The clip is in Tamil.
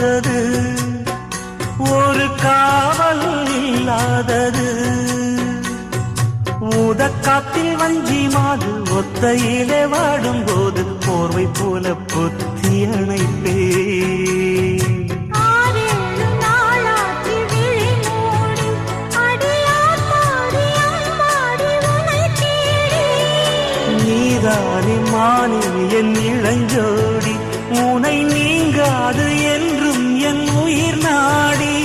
இல்லாதது, ஒரு காவல் இல்லாதது. ஊதக்காத்தில் வஞ்சி மாது ஒத்தையிலே வாடும்போது போர்வை போல பொத்தி அணைப்பே. நீதானே மானே என் இளஞ்சோடி, உனை நீங்காது என்றும் என் உயிர் நாடி.